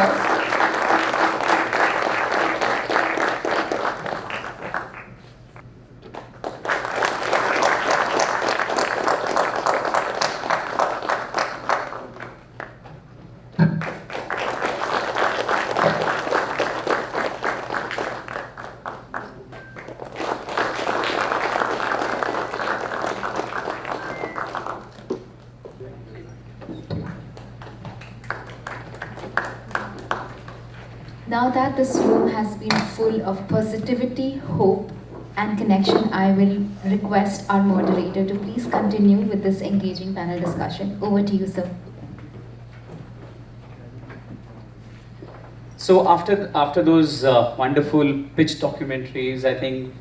applause. Now that this room has been full of positivity, hope, and connection, I will request our moderator to please continue with this engaging panel discussion. Over to you, sir. So after those wonderful pitch documentaries, I think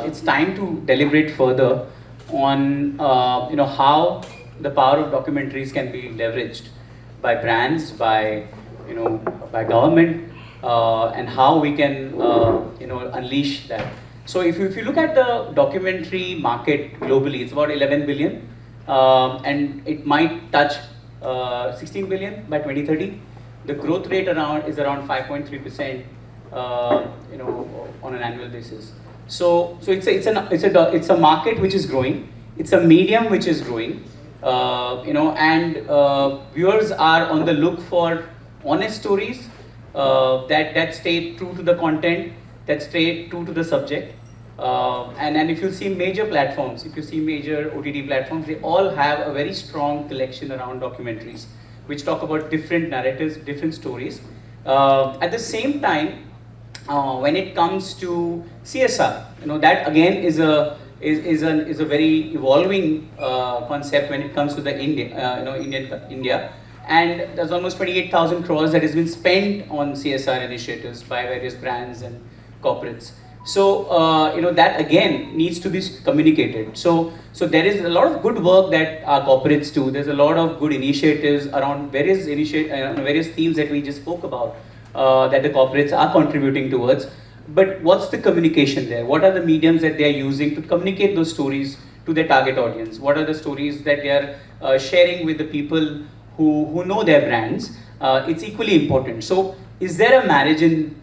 it's time to deliberate further on how the power of documentaries can be leveraged by brands, by by government, and how we can unleash that. So if you look at the documentary market globally, it's about 11 billion, and it might touch 16 billion by 2030. The growth rate is around 5.3%, on an annual basis. So it's a market which is growing. It's a medium which is growing, and viewers are on the look for honest stories that stay true to the content, that stay true to the subject. And if you see major platforms, if you see major OTT platforms, they all have a very strong collection around documentaries, which talk about different narratives, different stories. At the same time, when it comes to CSR, that again is a very evolving concept when it comes to the India. And there's almost 28,000 crores that has been spent on CSR initiatives by various brands and corporates. So that again needs to be communicated. So there is a lot of good work that our corporates do. There's a lot of good initiatives around various themes that we just spoke about, that the corporates are contributing towards. But what's the communication there? What are the mediums that they are using to communicate those stories to their target audience? What are the stories that they are sharing with the people who know their brands? It's equally important. So is there a marriage in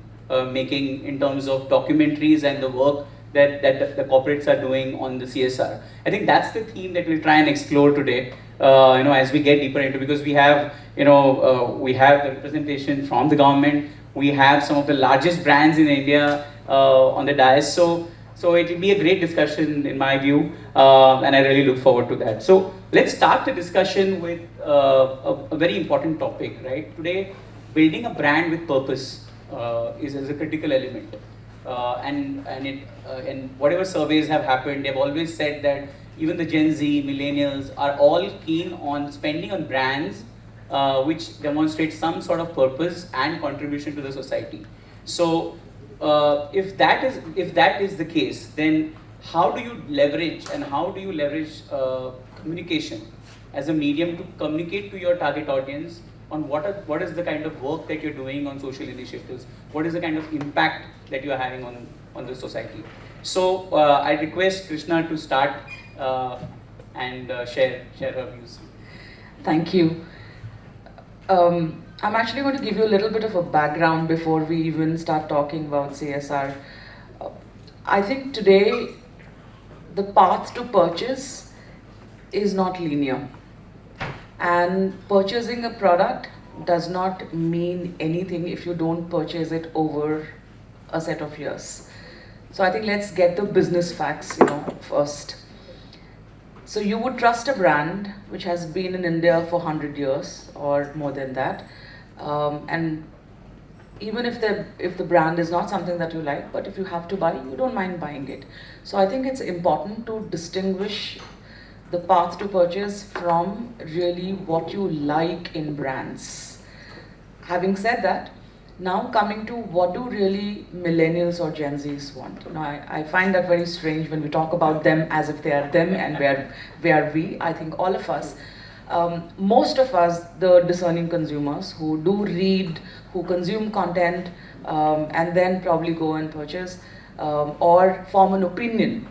making in terms of documentaries and the work that the corporates are doing on the CSR? I think that's the theme that we'll try and explore today, as we get deeper into, because we have the representation from the government, we have some of the largest brands in India on the dais, so it will be a great discussion in my view, and I really look forward to that. So let's start the discussion with a very important topic, right? Today, building a brand with purpose is a critical element, and whatever surveys have happened, they've always said that even the Gen Z, millennials are all keen on spending on brands which demonstrate some sort of purpose and contribution to the society. So if that is the case, then how do you leverage communication as a medium to communicate to your target audience on what is the kind of work that you're doing on social initiatives, what is the kind of impact that you are having on the society? So I request Krishna to start and share her views. Thank you. I'm actually going to give you a little bit of a background before we even start talking about CSR. I think today the path to purchase is not linear. And purchasing a product does not mean anything if you don't purchase it over a set of years. So I think let's get the business facts, first. So you would trust a brand which has been in India for 100 years or more than that, and even if the brand is not something that you like, but if you have to buy, you don't mind buying it. So I think it's important to distinguish the path to purchase from really what you like in brands. Having said that, now coming to what do really millennials or Gen Zs want. I find that very strange when we talk about them as if they are them and where we. I think all of us, most of us, the discerning consumers who do read, who consume content, and then probably go and purchase or form an opinion.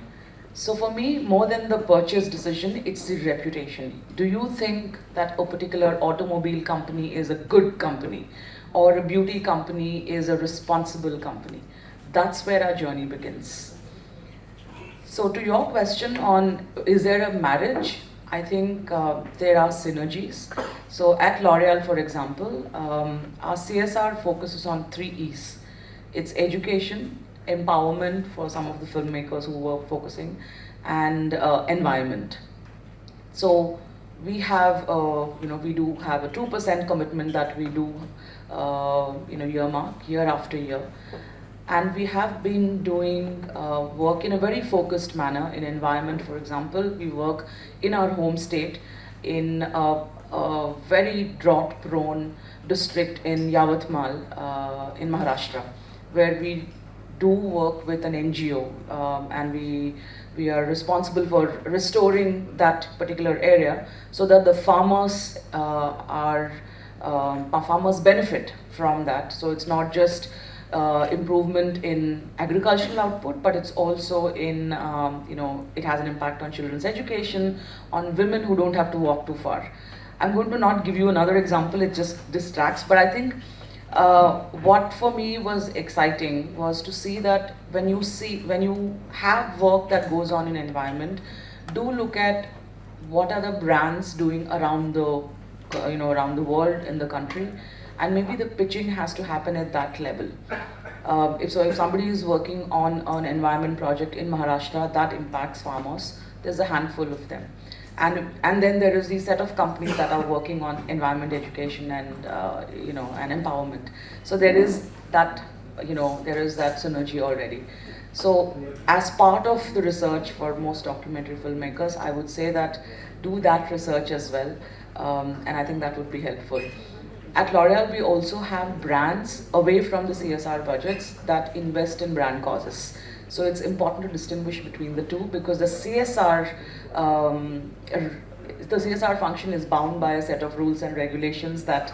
So for me, more than the purchase decision, it's the reputation. Do you think that a particular automobile company is a good company? or a beauty company is a responsible company. That's where our journey begins. So to your question on is there a marriage, I think there are synergies. So at L'Oreal, for example, our CSR focuses on 3 E's. It's education, empowerment for some of the filmmakers who were focusing, and environment. So we have, we do have a 2% commitment that we do, earmark year after year. And we have been doing work in a very focused manner in environment. For example, we work in our home state in a very drought-prone district in Yavatmal in Maharashtra, where we do work with an NGO, and we are responsible for restoring that particular area so that the farmers farmers benefit from that. So it's not just improvement in agricultural output, but it's also in, it has an impact on children's education, on women who don't have to walk too far. I'm going to not give you another example, it just distracts, but I think what for me was exciting was to see that when you have work that goes on in environment, do look at what are the brands doing around the, around the world, in the country, and maybe the pitching has to happen at that level. If somebody is working on an environment project in Maharashtra that impacts farmers, there's a handful of them. And then there is the set of companies that are working on environment education and and empowerment. So there is that synergy already. So as part of the research for most documentary filmmakers, I would say that do that research as well, and I think that would be helpful. At L'Oreal, we also have brands away from the CSR budgets that invest in brand causes. So it's important to distinguish between the two, because the CSR function is bound by a set of rules and regulations that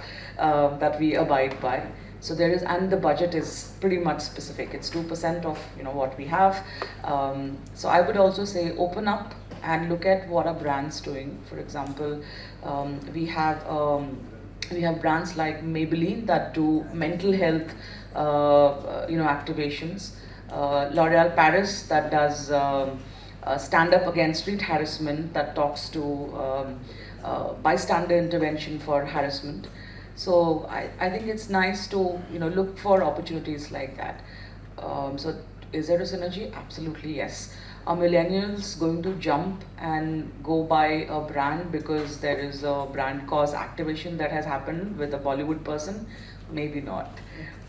we abide by. So there is, and the budget is pretty much specific. It's 2% of what we have. So I would also say open up and look at what are brands doing. For example, we have brands like Maybelline that do mental health activations. L'Oréal Paris that does stand up against street harassment, that talks to bystander intervention for harassment. So I think it's nice to look for opportunities like that. So is there a synergy? Absolutely yes. Are millennials going to jump and go buy a brand because there is a brand cause activation that has happened with a Bollywood person? Maybe not.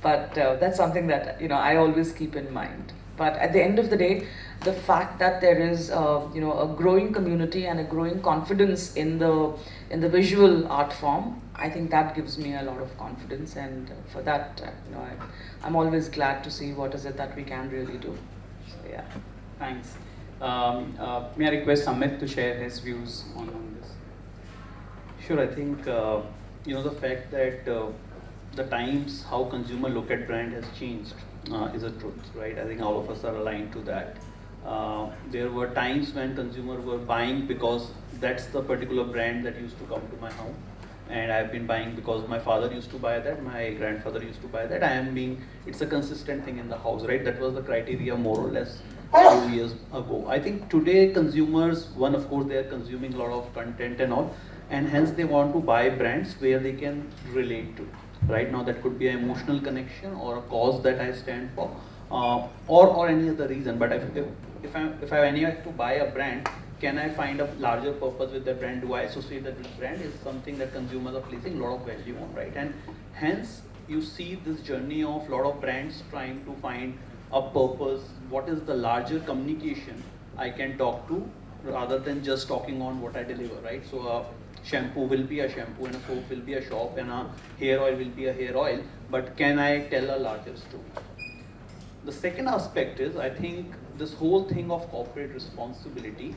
But that's something that I always keep in mind. But at the end of the day, the fact that there is a growing community and a growing confidence in the visual art form, I think that gives me a lot of confidence. And for that, I'm always glad to see what is it that we can really do. So yeah. Thanks. May I request Amit to share his views on this? Sure, I think the fact that the times how consumer look at brand has changed is a truth, right? I think all of us are aligned to that. There were times when consumers were buying because that's the particular brand that used to come to my home, and I've been buying because my father used to buy that, my grandfather used to buy that. It's a consistent thing in the house, right? That was the criteria more or less a few years ago. I think today consumers, one, of course, they are consuming a lot of content and all, and hence they want to buy brands where they can relate to. Right now, that could be an emotional connection or a cause that I stand for, or any other reason. But if I have any to buy a brand, can I find a larger purpose with the brand? Do I associate that with brand? Is something that consumers are placing a lot of value on, right? And hence you see this journey of a lot of brands trying to find a purpose. What is the larger communication I can talk to, rather than just talking on what I deliver, right? So shampoo will be a shampoo, and a soap will be a soap, and a hair oil will be a hair oil, but can I tell a larger story? The second aspect is, I think this whole thing of corporate responsibility,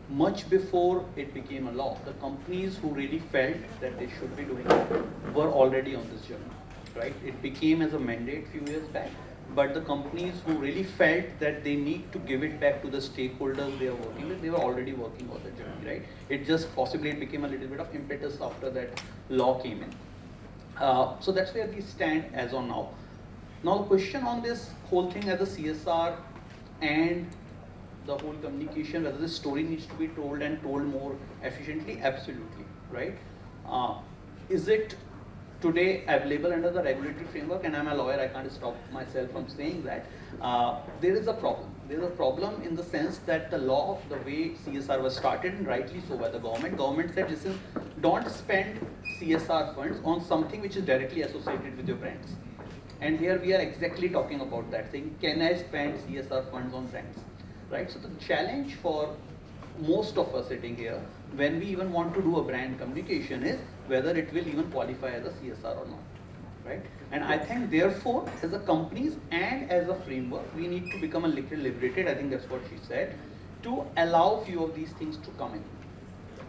much before it became a law, the companies who really felt that they should be doing it were already on this journey, right? It became as a mandate few years back, but the companies who really felt that they need to give it back to the stakeholders they are working with, they were already working on the journey, right? It just possibly it became a little bit of impetus after that law came in. So that's where we stand as on now. Now the question on this whole thing as a CSR and the whole communication, whether the story needs to be told and told more efficiently, absolutely, right? Is it today available under the regulatory framework? And I'm a lawyer, I can't stop myself from saying that. There is a problem. There is a problem in the sense that the law, the way CSR was started, and rightly so by the government said, listen, don't spend CSR funds on something which is directly associated with your brands. And here we are exactly talking about that, saying, can I spend CSR funds on brands? Right? So the challenge for most of us sitting here, when we even want to do a brand communication, is whether it will even qualify as a CSR or not. Right? And I think therefore, as a companies and as a framework, we need to become a little liberated, I think that's what she said, to allow few of these things to come in.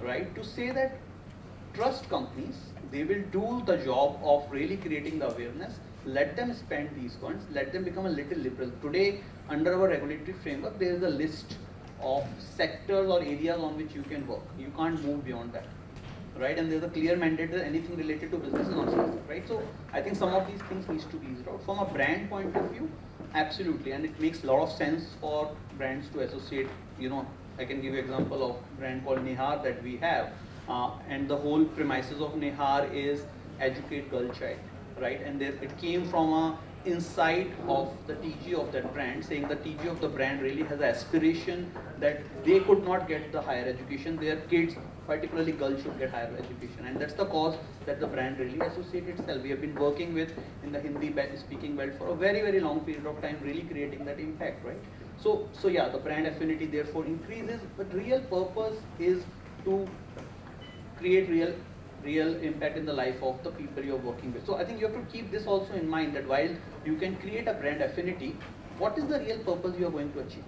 Right? To say that trust companies, they will do the job of really creating the awareness, let them spend these funds, let them become a little liberal. Today, under our regulatory framework, there is a list of sectors or areas on which you can work. You can't move beyond that, right? And there's a clear mandate that anything related to business is not CSR, right? So I think some of these things needs to be eased out. From a brand point of view, absolutely, and it makes a lot of sense for brands to associate. You know, I can give you an example of brand called Nihar that we have, and the whole premises of Nihar is educate girl child, right? And there, it came from a insight of the TG of that brand, saying the TG of the brand really has an aspiration that they could not get the higher education, their kids, particularly girls, should get higher education, and that's the cause that the brand really associates itself. We have been working with in the Hindi speaking belt for a very, very long period of time, really creating that impact, right? So yeah, the brand affinity therefore increases, but real purpose is to create real impact in the life of the people you're working with. So I think you have to keep this also in mind, that while you can create a brand affinity, what is the real purpose you are going to achieve?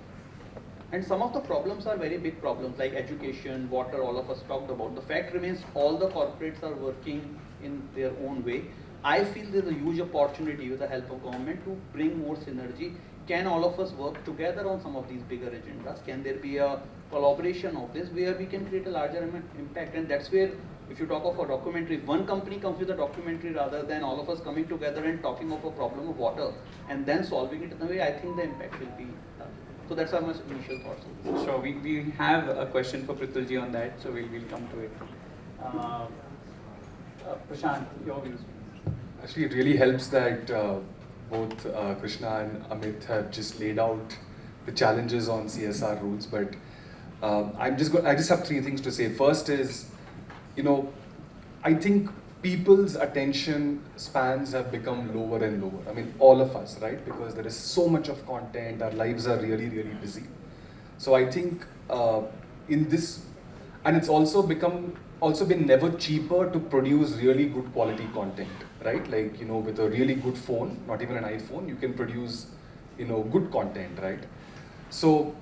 And some of the problems are very big problems, like education, water, all of us talked about. The fact remains, all the corporates are working in their own way. I feel there's a huge opportunity with the help of government to bring more synergy. Can all of us work together on some of these bigger agendas? Can there be a collaboration of this where we can create a larger impact? And that's where, if you talk of a documentary, if one company comes with a documentary rather than all of us coming together and talking of a problem of water and then solving it in a way, I think the impact will be done. So that's our initial thoughts on this. Sure, we have a question for Prithulji on that, so we'll come to it. Prashant, your views. Actually, it really helps that both Krishna and Amit have just laid out the challenges on CSR rules, but I just have three things to say. First is, you know, I think people's attention spans have become lower and lower. I mean, all of us, right? Because there is so much of content, our lives are really, really busy. So I think in this, and it's also been never cheaper to produce really good quality content, right? Like, you know, with a really good phone, not even an iPhone, you can produce, you know, good content, right? So,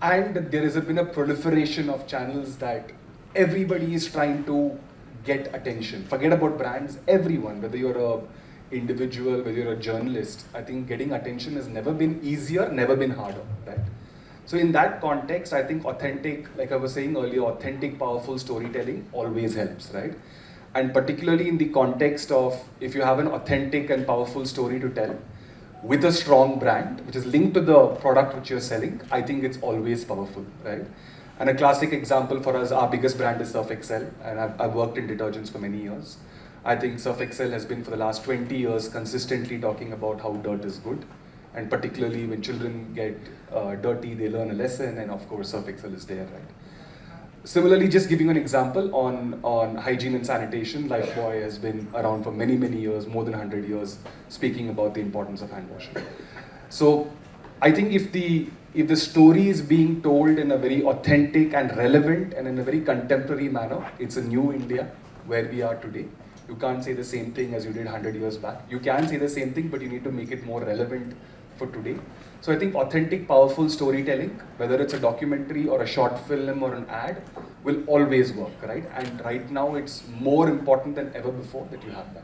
and there has been a proliferation of channels that everybody is trying to get attention. Forget about brands, everyone, whether you're a individual, whether you're a journalist, I think getting attention has never been easier, never been harder, right? So in that context, I think authentic, like I was saying earlier, authentic, powerful storytelling always helps, right? And particularly in the context of, if you have an authentic and powerful story to tell with a strong brand, which is linked to the product which you're selling, I think it's always powerful, right? And a classic example for us, our biggest brand is Surf Excel, and I've worked in detergents for many years. I think Surf Excel has been for the last 20 years consistently talking about how dirt is good. And particularly when children get dirty, they learn a lesson, and of course Surf Excel is there, right? Similarly, just giving an example on hygiene and sanitation, Lifebuoy has been around for many, many years, more than 100 years, speaking about the importance of hand washing. So I think if the story is being told in a very authentic and relevant and in a very contemporary manner, it's a new India where we are today. You can't say the same thing as you did 100 years back. You can say the same thing, but you need to make it more relevant for today. So I think authentic, powerful storytelling, whether it's a documentary or a short film or an ad, will always work, right? And right now it's more important than ever before that you have that.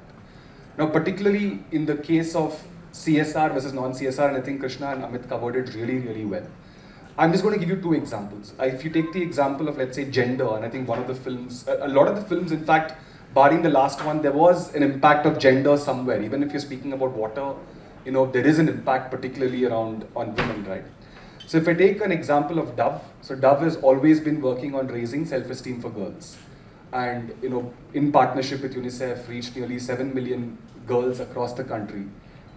Now, particularly in the case of CSR versus non-CSR, and I think Krishna and Amit covered it really, really well. I'm just going to give you two examples. If you take the example of, let's say, gender, and I think one of the films, a lot of the films, in fact, barring the last one, there was an impact of gender somewhere. Even if you're speaking about water, there is an impact particularly around on women, right? So if I take an example of Dove, so Dove has always been working on raising self-esteem for girls. And in partnership with UNICEF, reached nearly 7 million girls across the country,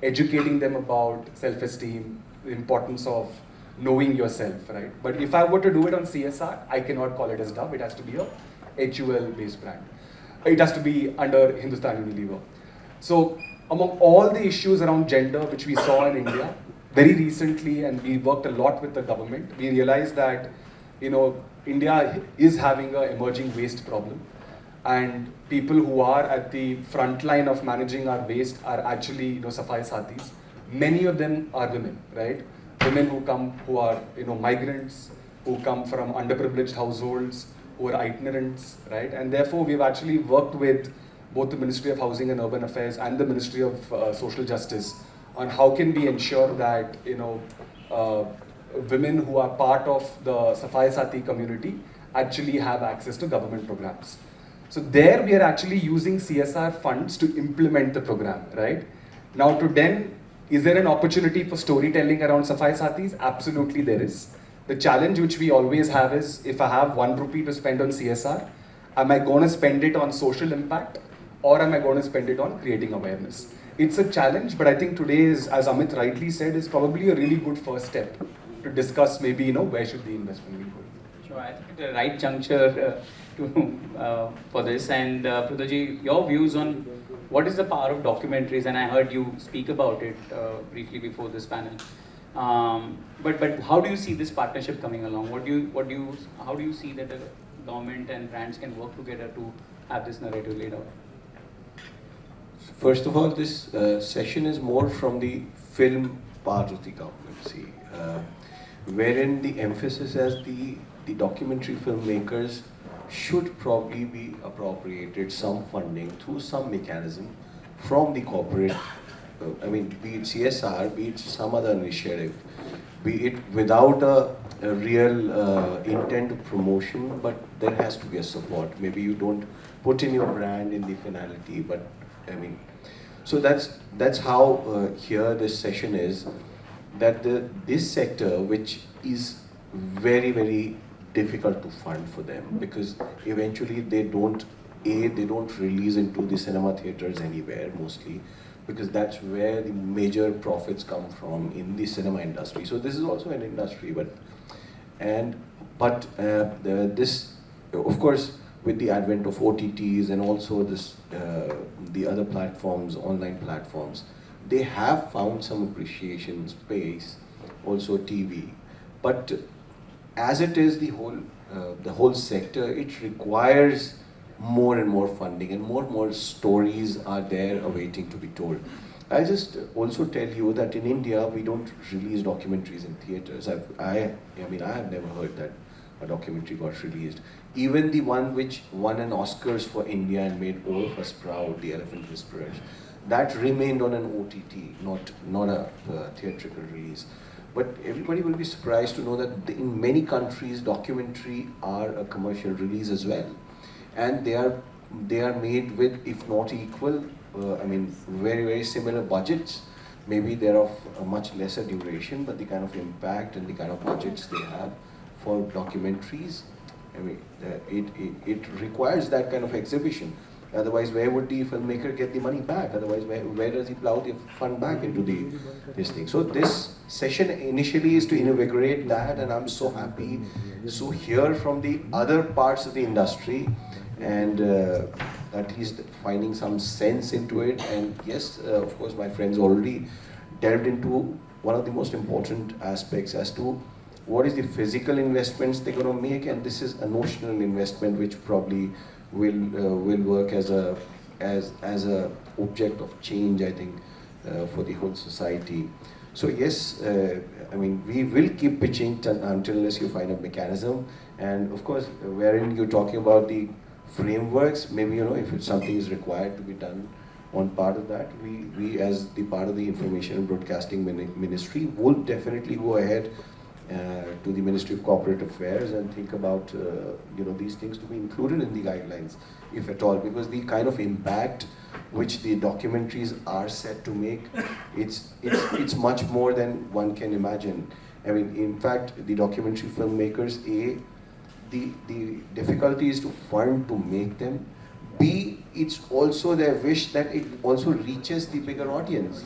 educating them about self-esteem, the importance of knowing yourself, right? But if I were to do it on CSR, I cannot call it as Dove. It has to be a HUL-based brand. It has to be under Hindustan Unilever. So among all the issues around gender which we saw in India, very recently, and we worked a lot with the government, we realized that India is having an emerging waste problem, and people who are at the front line of managing our waste are actually Safai Sathis. Many of them are women, right? Women who are migrants, who come from underprivileged households, who are itinerants, right? And therefore, we've actually worked with both the Ministry of Housing and Urban Affairs and the Ministry of Social Justice on how can we ensure that women who are part of the Safai Sathi community actually have access to government programs. So there we are actually using CSR funds to implement the program, right? Now to then, is there an opportunity for storytelling around Safai Sathis? Absolutely there is. The challenge which we always have is, if I have 1 rupee to spend on CSR, am I going to spend it on social impact, or am I going to spend it on creating awareness? It's a challenge, but I think today is, as Amit rightly said, is probably a really good first step to discuss maybe, where should the investment be going. Sure, I think it's the right juncture for this. And Prithulji, your views on what is the power of documentaries, and I heard you speak about it briefly before this panel. But how do you see this partnership coming along? How do you see that the government and brands can work together to have this narrative laid out? First of all, this session is more from the film part of the government, wherein the emphasis as the documentary filmmakers should probably be appropriated some funding through some mechanism from the corporate, be it CSR, be it some other initiative, be it without a real intent of promotion, but there has to be a support. Maybe you don't put in your brand in the finality, but so that's how here this session is, that this sector, which is very, very difficult to fund for them, because eventually they don't release into the cinema theaters anywhere mostly, because that's where the major profits come from in the cinema industry. So this is also an industry, this, of course, with the advent of OTTs and also the other platforms, online platforms, they have found some appreciation space, also TV. But as it is, the whole sector, it requires more and more funding, and more stories are there awaiting to be told. I'll just also tell you that in India, we don't release documentaries in theaters. I have never heard that a documentary got released. Even the one which won an Oscars for India and made all of us proud, The Elephant Whisperers, that remained on an OTT, not a theatrical release. But everybody will be surprised to know that in many countries, documentary are a commercial release as well, and they are made with, if not equal, very, very similar budgets. Maybe they're of a much lesser duration, but the kind of impact and the kind of budgets they have for documentaries, it requires that kind of exhibition. Otherwise, where would the filmmaker get the money back? Otherwise, where does he plow the fund back into this thing? So this session initially is to invigorate that, and I'm so happy to hear from the other parts of the industry, and that he's finding some sense into it. And yes, of course, my friends already delved into one of the most important aspects as to what is the physical investments they're going to make, and this is a notional investment which probably will work as a object of change, I think, for the whole society. So yes, we will keep pitching until unless you find a mechanism, and of course, wherein you're talking about the frameworks, maybe if something is required to be done on part of that, we as the part of the Information and Broadcasting Ministry would definitely go ahead to the Ministry of Corporate Affairs and think about these things to be included in the guidelines, if at all, because the kind of impact which the documentaries are set to make, it's much more than one can imagine. I mean, in fact, the documentary filmmakers, the difficulty is to fund to make them. B, it's also their wish that it also reaches the bigger audience.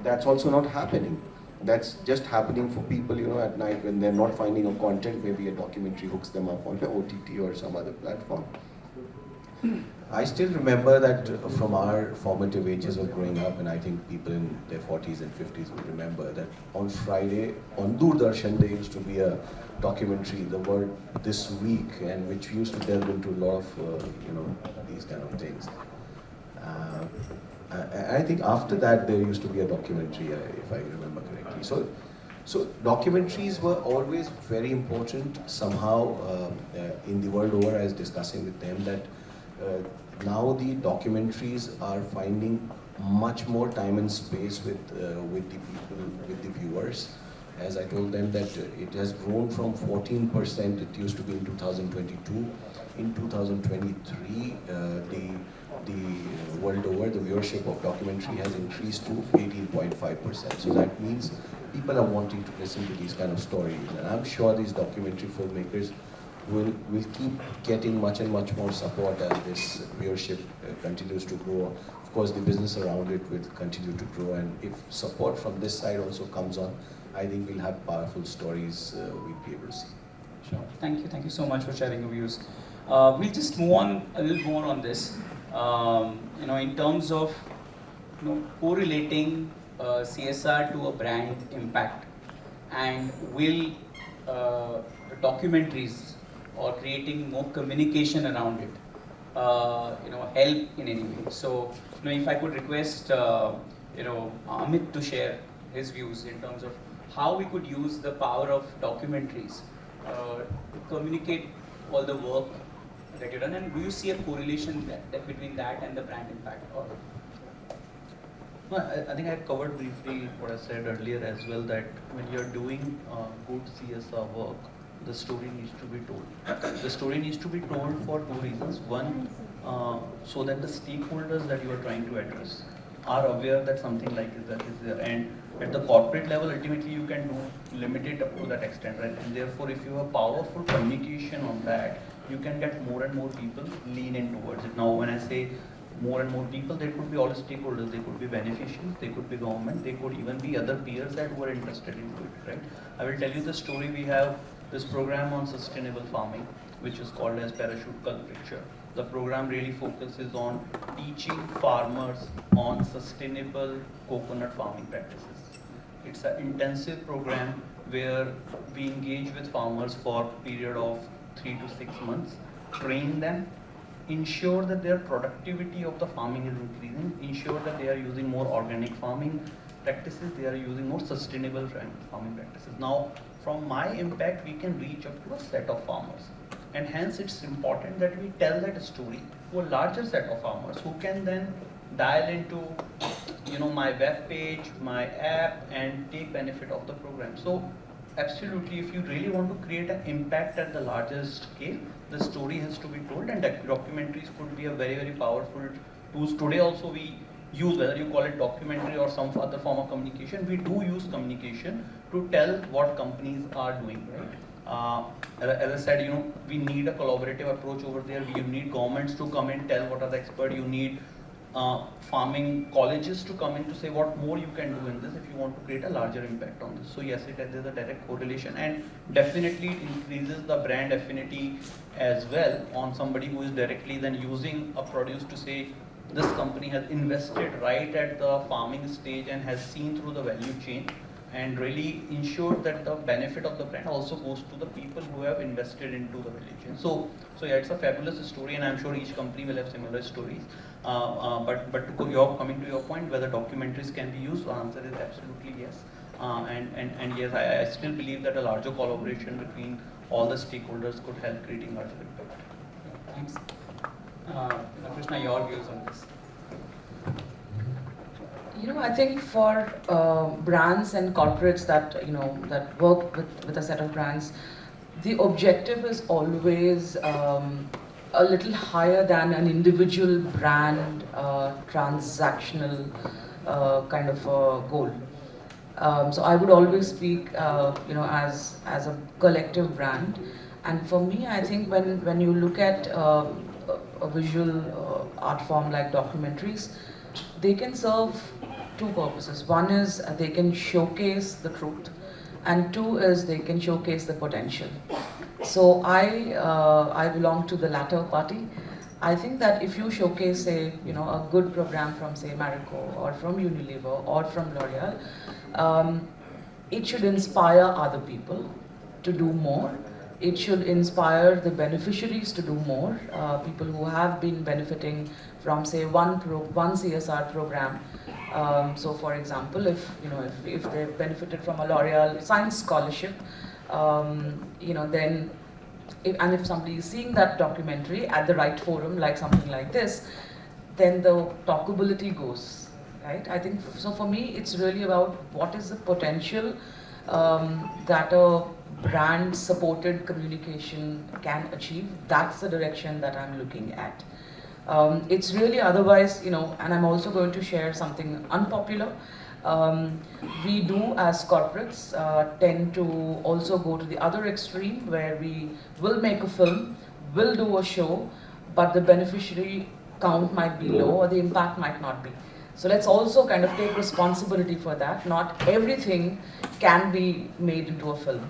That's also not happening. That's just happening for people, at night when they're not finding a content, maybe a documentary hooks them up on the OTT or some other platform. I still remember that from our formative ages of growing up, and I think people in their 40s and 50s will remember that on Friday, on Doordarshan, there used to be a documentary, The Word This Week, and which used to delve into a lot of, these kind of things. I think after that, there used to be a documentary, if I remember correctly. So documentaries were always very important somehow in the world over. I was discussing with them that now the documentaries are finding much more time and space with the people, with the viewers. As I told them that it has grown from 14%, it used to be in 2022. In 2023, the world over, the viewership of documentary has increased to 18.5%. So that means people are wanting to listen to these kind of stories. And I'm sure these documentary filmmakers will keep getting much and much more support as this viewership continues to grow. Of course, the business around it will continue to grow, and if support from this side also comes on, I think we'll have powerful stories we'll be able to see. Sure. Thank you so much for sharing your views. We'll just move on a little more on this. In terms of correlating CSR to a brand impact, and will documentaries or creating more communication around it help in any way? So if I could request Amit to share his views in terms of how we could use the power of documentaries to communicate all the work that you've done, and do you see a correlation that between that and the brand impact? Or No, I think I covered briefly what I said earlier as well, that when you're doing good CSR work, the story needs to be told. The story needs to be told for two reasons. One, so that the stakeholders that you are trying to address are aware that something like that is there. And at the corporate level, ultimately you can limit it up to that extent, right? And therefore, if you have powerful communication on that, you can get more and more people lean in towards it. Now, when I say more and more people, there could be all stakeholders, they could be beneficiaries, they could be government, they could even be other peers that were interested in it, right? I will tell you the story. We have this program on sustainable farming, which is called as Parachute Culture. The program really focuses on teaching farmers on sustainable coconut farming practices. It's an intensive program where we engage with farmers for a period of 3 to 6 months, train them, ensure that their productivity of the farming is increasing, ensure that they are using more organic farming practices, they are using more sustainable farming practices. Now, from my impact, we can reach up to a set of farmers. And hence, it's important that we tell that story to a larger set of farmers who can then dial into my web page, my app, and take benefit of the program. So absolutely, if you really want to create an impact at the largest scale, the story has to be told, and documentaries could be a very, very powerful tool. Today also we use, whether you call it documentary or some other form of communication, we do use communication to tell what companies are doing, right? As I said, we need a collaborative approach over there. You need governments to come in, tell what are the experts. You need farming colleges to come in to say what more you can do in this if you want to create a larger impact on this. So yes, there's a direct correlation, and definitely it increases the brand affinity as well on somebody who is directly then using a produce to say this company has invested right at the farming stage and has seen through the value chain and really ensured that the benefit of the brand also goes to the people who have invested into the value chain. So yeah, it's a fabulous story, and I'm sure each company will have similar stories. But coming to your point, whether documentaries can be used, the answer is absolutely yes. And yes, I still believe that a larger collaboration between all the stakeholders could help creating larger impact. Thanks. Krishna, your views on this? I think for brands and corporates that that work with a set of brands, the objective is always a little higher than an individual brand transactional kind of goal. So I would always speak, as a collective brand. And for me, I think when you look at a visual art form like documentaries, they can serve two purposes. One is they can showcase the truth, and two is they can showcase the potential. So I belong to the latter party. I think that if you showcase a good program from say Marico or from Unilever or from L'Oreal, it should inspire other people to do more. It should inspire the beneficiaries to do more. People who have been benefiting from say one CSR program. So for example, if they've benefited from a L'Oreal science scholarship, then if somebody is seeing that documentary at the right forum, like something like this, then the talkability goes, right? I think so. For me, it's really about what is the potential that a brand-supported communication can achieve. That's the direction that I'm looking at. It's really otherwise, and I'm also going to share something unpopular. We do as corporates tend to also go to the other extreme where we will make a film, will do a show, but the beneficiary count might be low or the impact might not be. So let's also kind of take responsibility for that. Not everything can be made into a film.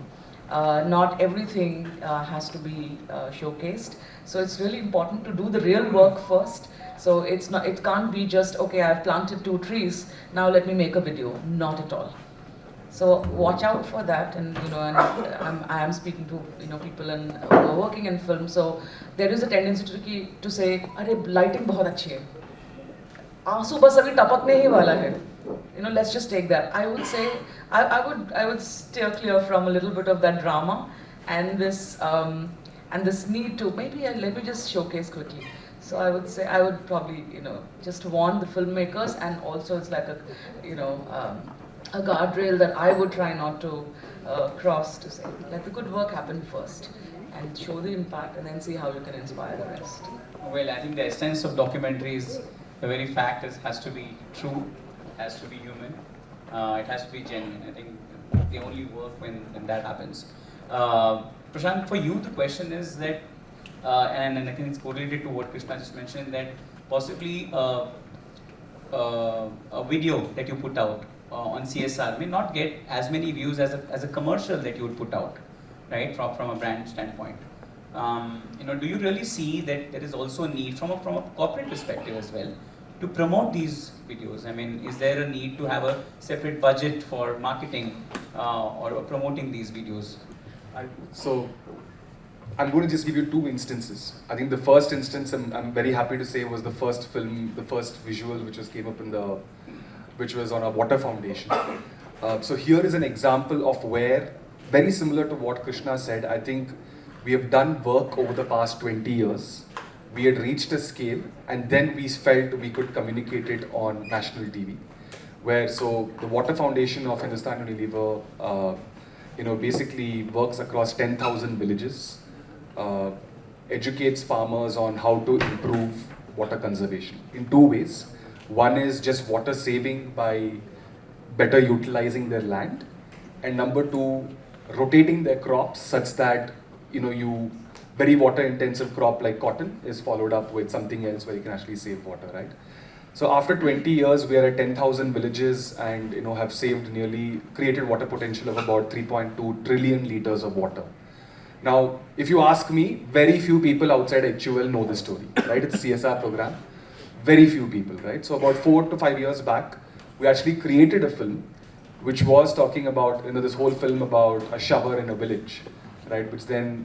Not everything has to be showcased. So it's really important to do the real work first. So it can't be just, okay, I've planted 2 trees, now let me make a video. Not at all. So watch out for that, and I am speaking to people who are working in film. So there is a tendency to say, "Arey, lighting बहुत अच्छी है, आंसू बस अभी टपकने ही वाला है." Let's just take that. I would say I would steer clear from a little bit of that drama and this need to maybe let me just showcase quickly. So I would say I would probably just warn the filmmakers, and also it's like a guardrail that I would try not to cross, to say let the good work happen first and show the impact, and then see how you can inspire the rest. Well, I think the essence of documentaries, the very fact has to be true, has to be human, it has to be genuine. I think they only work when that happens. Prashant, for you the question is that, and I think it's correlated to what Krishna just mentioned, that possibly a video that you put out on CSR may not get as many views as a commercial that you would put out, right, from a brand standpoint. Do you really see that there is also a need from a corporate perspective as well to promote these videos? I mean, is there a need to have a separate budget for marketing or promoting these videos? So I'm going to just give you 2 instances. I think the first instance I'm very happy to say was the first film, the first visual which came up which was on a water foundation. So here is an example of where, very similar to what Krishna said, I think we have done work over the past 20 years. We had reached a scale, and then we felt we could communicate it on national TV. So the Water Foundation of Hindustan Unilever, basically works across 10,000 villages, educates farmers on how to improve water conservation in 2 ways. One is just water saving by better utilizing their land, and number 2, rotating their crops such that very water intensive crop like cotton is followed up with something else where you can actually save water, right? So after 20 years, we are at 10,000 villages and have created water potential of about 3.2 trillion liters of water. Now, if you ask me, very few people outside HUL know this story, right? It's a CSR program. Very few people, right? So about 4 to 5 years back, we actually created a film which was talking about, this whole film about a shower in a village, right? Which then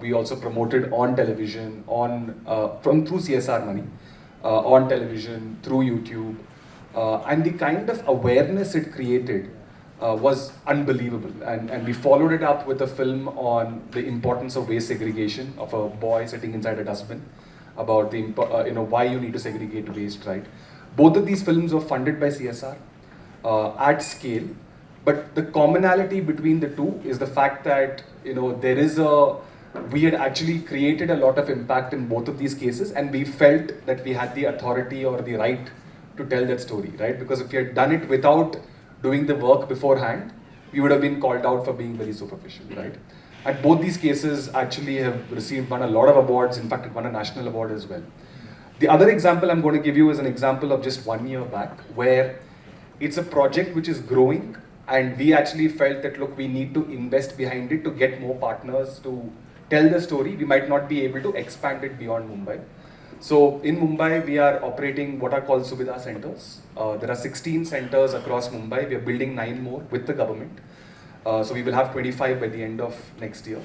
we also promoted on television, through CSR money, on television, through YouTube, and the kind of awareness it created was unbelievable. And we followed it up with a film on the importance of waste segregation, of a boy sitting inside a dustbin, about why you need to segregate waste, right? Both of these films were funded by CSR at scale, but the commonality between the two is the fact that we had actually created a lot of impact in both of these cases, and we felt that we had the authority or the right to tell that story, right? Because if we had done it without doing the work beforehand, we would have been called out for being very superficial, right? And both these cases actually have won a lot of awards. In fact, it won a national award as well. The other example I'm going to give you is an example of just 1 year back, where it's a project which is growing, and we actually felt that, look, we need to invest behind it to get more partners to tell the story. We might not be able to expand it beyond Mumbai. So in Mumbai, we are operating what are called Suvidha centers. There are 16 centers across Mumbai. We are building 9 more with the government. So we will have 25 by the end of next year.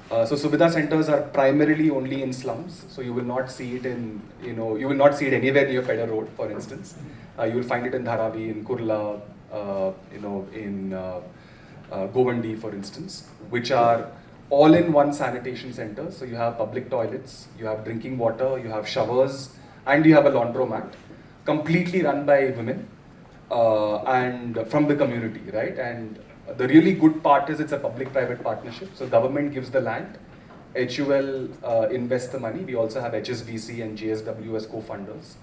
So Suvidha centers are primarily only in slums. So you will not see it you will not see it anywhere near Pedder Road, for instance. You will find it in Dharavi, in Kurla, in Govandi, for instance, which are all-in-one sanitation centers. So you have public toilets, you have drinking water, you have showers, and you have a laundromat, completely run by women and from the community, right? And the really good part is it's a public-private partnership. So government gives the land, HUL invests the money. We also have HSBC and JSW as co-funders.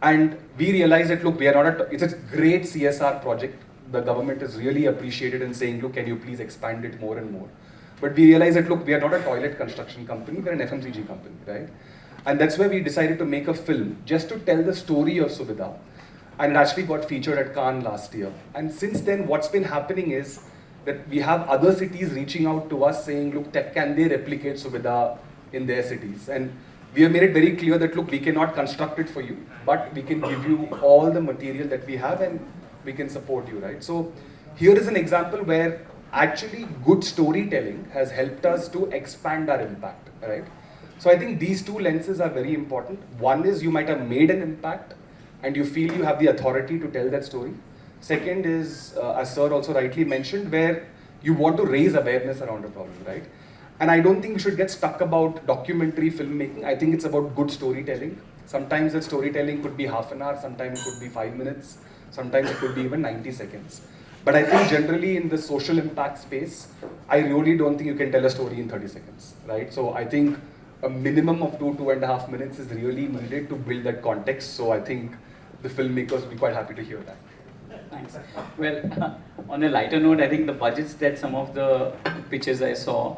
And we realized that, look, it's a great CSR project. The government is really appreciated in saying, look, can you please expand it more and more? But we realized that, look, we are not a toilet construction company, we're an FMCG company, right? And that's where we decided to make a film just to tell the story of Suvidha. And it actually got featured at Cannes last year. And since then, what's been happening is that we have other cities reaching out to us saying, look, can they replicate Suvidha in their cities? And we have made it very clear that, look, we cannot construct it for you, but we can give you all the material that we have and we can support you, right? So here is an example where actually good storytelling has helped us to expand our impact, right? So I think these two lenses are very important. One is you might have made an impact and you feel you have the authority to tell that story. Second is, as Sir also rightly mentioned, where you want to raise awareness around a problem, right? And I don't think we should get stuck about documentary filmmaking. I think it's about good storytelling. Sometimes that storytelling could be half an hour, sometimes it could be 5 minutes, sometimes it could be even 90 seconds. But I think generally in the social impact space, I really don't think you can tell a story in 30 seconds, right? So I think a minimum of 2.5 minutes is really needed to build that context. So I think the filmmakers will be quite happy to hear that. Thanks. Well, on a lighter note, I think the budgets that some of the pitches I saw,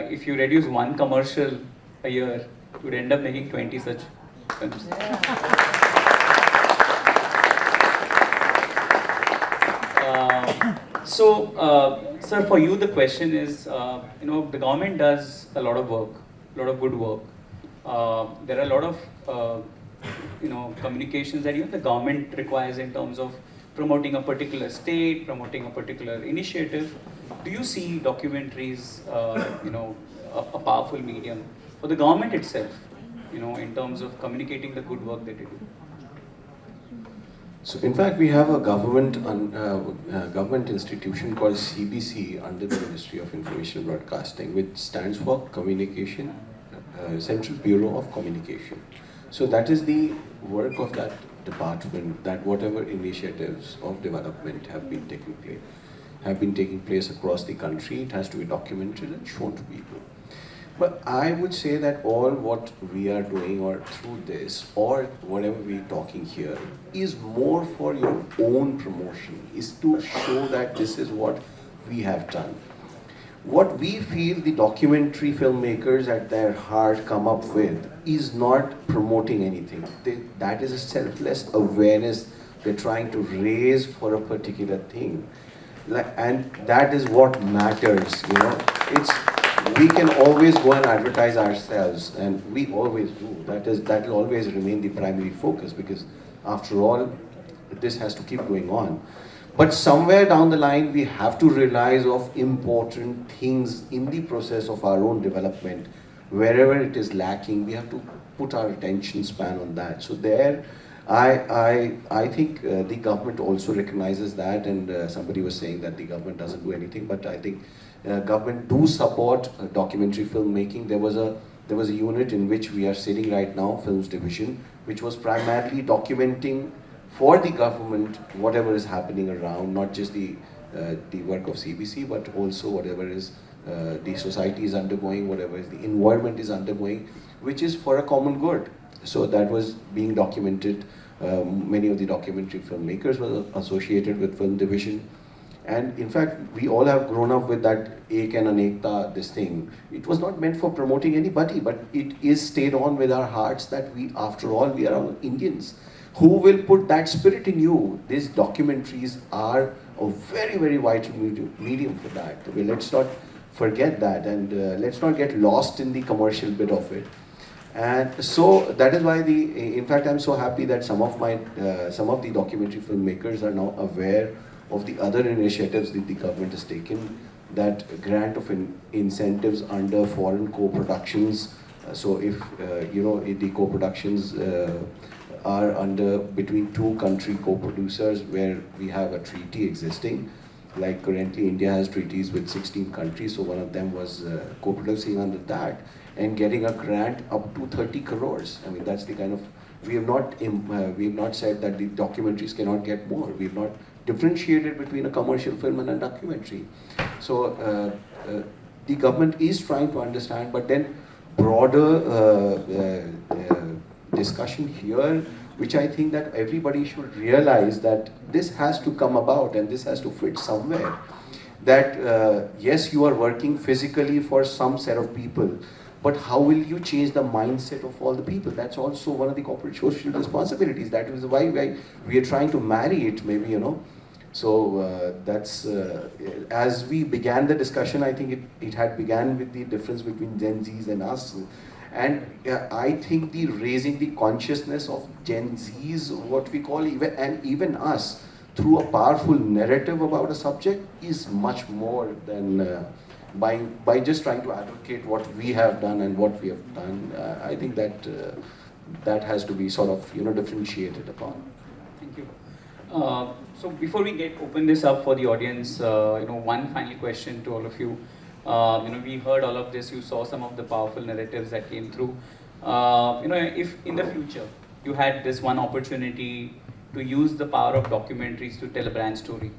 if you reduce one commercial a year, you would end up making 20 such films. Sir, for you the question is, the government does a lot of work, a lot of good work. There are a lot of, communications that even the government requires in terms of promoting a particular state, promoting a particular initiative. Do you see documentaries, a powerful medium for the government itself, in terms of communicating the good work that they do? So in fact, we have a government institution called CBC under the Ministry of Information and Broadcasting, which stands for Communication, Central Bureau of Communication. So that is the work of that department, that whatever initiatives of development have been taking place across the country, it has to be documented and shown to people. But I would say that all what we are doing or through this or whatever we're talking here is more for your own promotion, is to show that this is what we have done. What we feel the documentary filmmakers at their heart come up with is not promoting anything. That is a selfless awareness they're trying to raise for a particular thing. And that is what matters, we can always go and advertise ourselves, and we always do. That will always remain the primary focus, because after all, this has to keep going on. But somewhere down the line, we have to realize of important things in the process of our own development. Wherever it is lacking, we have to put our attention span on that. So there, I think the government also recognizes that, and somebody was saying that the government doesn't do anything, but I think government do support documentary filmmaking. There was a unit in which we are sitting right now, Films Division, which was primarily documenting for the government whatever is happening around, not just the work of CBC, but also whatever is the society is undergoing, whatever is the environment is undergoing, which is for a common good. So that was being documented. Many of the documentary filmmakers were associated with film division. And in fact, we all have grown up with that Ek and Anekta, this thing. It was not meant for promoting anybody, but it is stayed on with our hearts that we, after all, we are all Indians. Who will put that spirit in you? These documentaries are a very, very vital medium for that. Well, let's not forget that, and let's not get lost in the commercial bit of it. And so that is why in fact, I'm so happy that some of the documentary filmmakers are now aware of the other initiatives that the government has taken, that grant of incentives under foreign co-productions. So if if the co-productions are under between two country co-producers where we have a treaty existing, like currently India has treaties with 16 countries, so one of them was co-producing under that and getting a grant up to 30 crores. I mean, that's the kind of, we have not said that the documentaries cannot get more. We have not differentiated between a commercial film and a documentary. So the government is trying to understand, but then broader discussion here, which I think that everybody should realize that this has to come about and this has to fit somewhere. That yes, you are working physically for some set of people, but how will you change the mindset of all the people? That's also one of the corporate social responsibilities. That is why we are trying to marry it, maybe, So that's, as we began the discussion, I think it had began with the difference between Gen Zs and us. And I think the raising the consciousness of Gen Zs, what we call, even us, through a powerful narrative about a subject is much more than by just trying to advocate what we have done and what we have done. I think that that has to be sort of differentiated upon. Thank you. So before we open this up for the audience, one final question to all of you. We heard all of this. You saw some of the powerful narratives that came through. If in the future you had this one opportunity to use the power of documentaries to tell a brand story,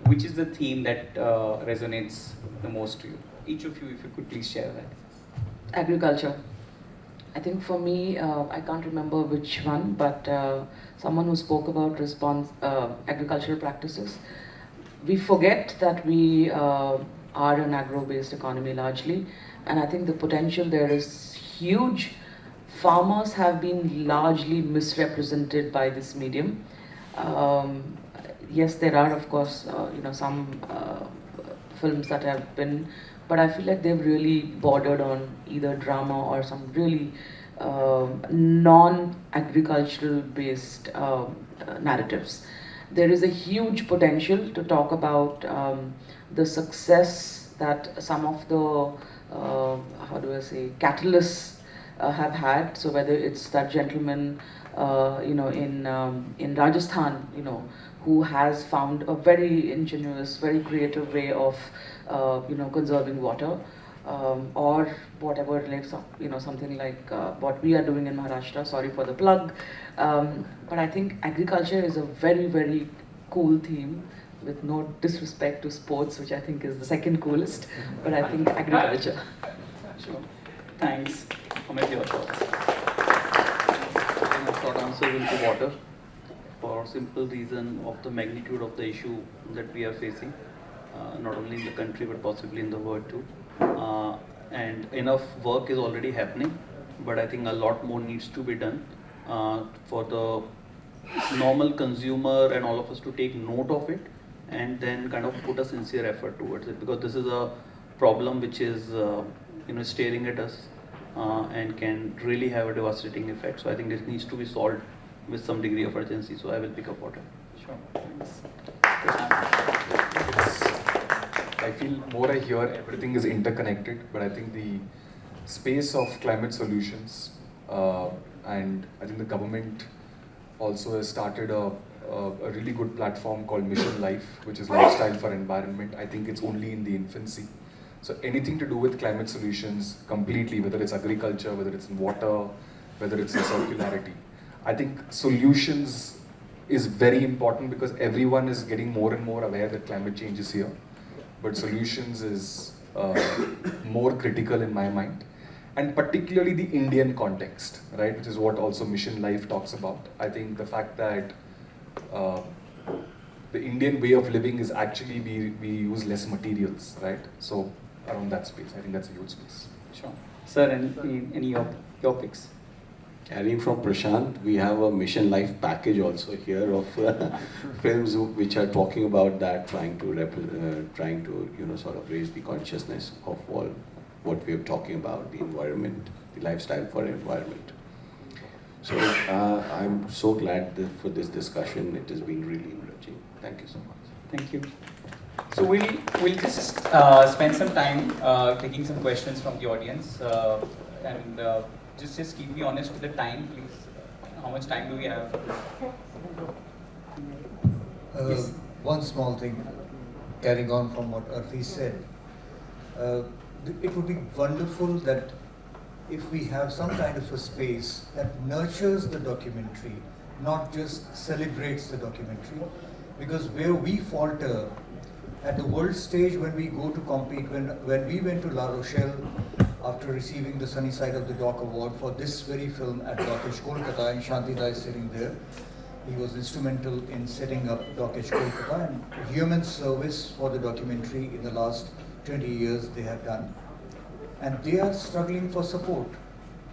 which is the theme that resonates the most to you? Each of you, if you could please share that. Agriculture. I think for me, I can't remember which one, but someone who spoke about agricultural practices. We forget that we are an agro-based economy largely, and I think the potential there is huge. Farmers have been largely misrepresented by this medium. Yes, there are of course some films that have been, but I feel like they've really bordered on either drama or some really non-agricultural based narratives. There is a huge potential to talk about the success that some of the catalysts have had. So whether it's that gentleman in Rajasthan, who has found a very ingenious, very creative way of conserving water, or whatever, like something like what we are doing in Maharashtra. Sorry for the plug, but I think agriculture is a very, very cool theme. With no disrespect to sports, which I think is the second coolest, but I think agriculture. Sure. Thanks. Amit, your thoughts? A short answer will be water, for simple reason of the magnitude of the issue that we are facing, not only in the country but possibly in the world too. And enough work is already happening, but I think a lot more needs to be done for the normal consumer and all of us to take note of it and then kind of put a sincere effort towards it, because this is a problem which is staring at us and can really have a devastating effect. So I think this needs to be solved with some degree of urgency. So I will pick up water. Sure. Thanks. I feel more I hear everything is interconnected, but I think the space of climate solutions and I think the government also has started a really good platform called Mission Life, which is lifestyle for environment. I think it's only in the infancy. So anything to do with climate solutions completely, whether it's agriculture, whether it's in water, whether it's in circularity, I think solutions is very important because everyone is getting more and more aware that climate change is here. But solutions is more critical in my mind. And particularly the Indian context, right, which is what also Mission Life talks about. I think the fact that the Indian way of living is actually we use less materials, right? So around that space, I think that's a huge space. Sure. Sir, any your picks? Carrying from Prashanth, we have a Mission Life package also here of films which are talking about that, trying to sort of raise the consciousness of all what we are talking about, the environment, the lifestyle for environment. So I'm so glad for this discussion. It has been really enriching. Thank you so much. Thank you. So we'll just spend some time taking some questions from the audience, and just keep me honest with the time, please. How much time do we have? Yes. One small thing, carrying on from what Arthi said. It would be wonderful that if we have some kind of a space that nurtures the documentary, not just celebrates the documentary, because where we falter at the world stage when we go to compete, when we went to La Rochelle after receiving the Sunny Side of the Dock Award for this very film at Dockage Kolkata, and Shantida is sitting there. He was instrumental in setting up Dockage Kolkata and human service for the documentary in the last 20 years they have done. And they are struggling for support.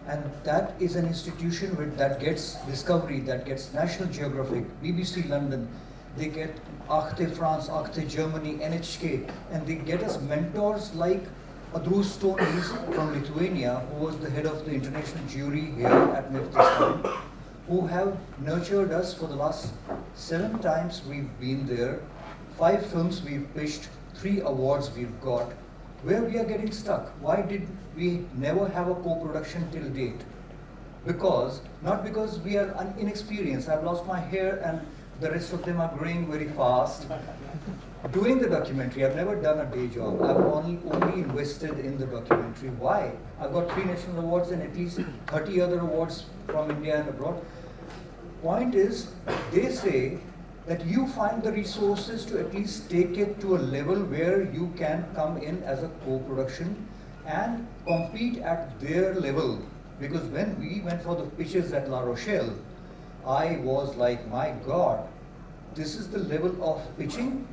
And that is an institution that gets Discovery, that gets National Geographic, BBC London, they get Arte France, Arte Germany, NHK, and they get us mentors like Adrus Stonis from Lithuania, who was the head of the international jury here at MIFF this time, who have nurtured us for the last 7 times we've been there, 5 films we've pitched, 3 awards we've got. Where we are getting stuck? Why did we never have a co-production till date? Not because we are inexperienced. I've lost my hair and the rest of them are growing very fast. Doing the documentary, I've never done a day job. I've only invested in the documentary. Why? I've got 3 national awards and at least 30 other awards from India and abroad. Point is, they say that you find the resources to at least take it to a level where you can come in as a co-production and compete at their level. Because when we went for the pitches at La Rochelle, I was like, my God, this is the level of pitching.